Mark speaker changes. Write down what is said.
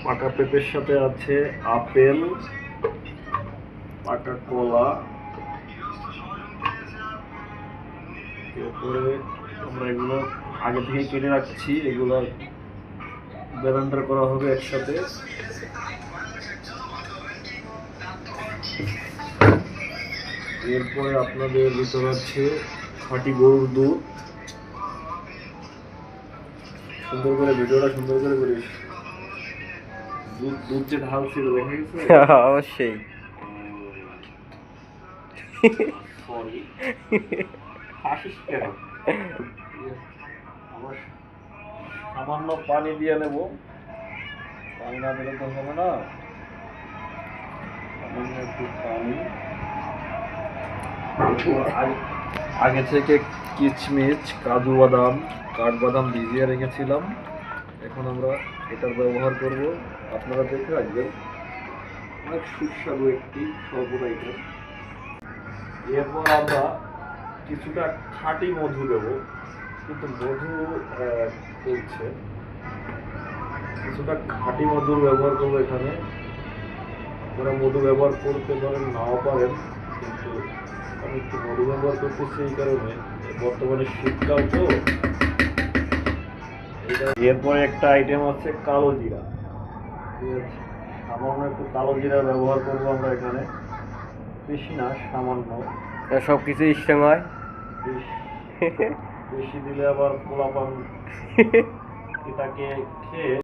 Speaker 1: পাকা পেঁপের সাথে আছে আপেল, পাকা কলা। এরপরে আমরা এগুলো আগে থেকে কেটে রাখছি, এগুলো ব্লেন্ডার করা হবে একসাথে। এরপরে আপনাদের ভিতর আছে খাঁটি গরুর দুধ। সুন্দর করে ভিডিওটা সুন্দর করে করিস। দুধ দুধ যে ঢাল ছিল দেখে গেছে।
Speaker 2: অবশ্যই।
Speaker 1: সরি, হাসিস কেন? আমার সামান্য পানি দিয়ে নেব, পানি না দিলে তো হবে না। সামান্য একটু পানি। আগে থেকে কিচমিচ, কাজু বাদাম, কাঠবাদাম ভিজিয়ে রেখেছিলাম, এখন আমরা এটার ব্যবহার করব। আপনারা দেখে রাখবেন, অনেক সুস্বাদু একটি শরবত আইটেম। এরপর আমরা কিছুটা খাঁটি মধু দেব, কিন্তু মধু চলছে, কিছুটা খাঁটি মধুর ব্যবহার করবো এখানে। আপনারা মধু ব্যবহার করতে পারেন, নাও পারেন, কিন্তু আমি একটু মধু ব্যবহার করতেছি এই কারণে বর্তমানে শীতকাল তো। এরপরে একটা আইটেম আছে কালো জিরা, ঠিক আছে? সামান্য একটু কালো জিরা ব্যবহার করবো আমরা এখানে, বেশি না, সামান্য।
Speaker 2: সব কিছু ইস্টেম হয়।
Speaker 1: বেশি দিলে আবার পোলাপান এটাকে খেয়ে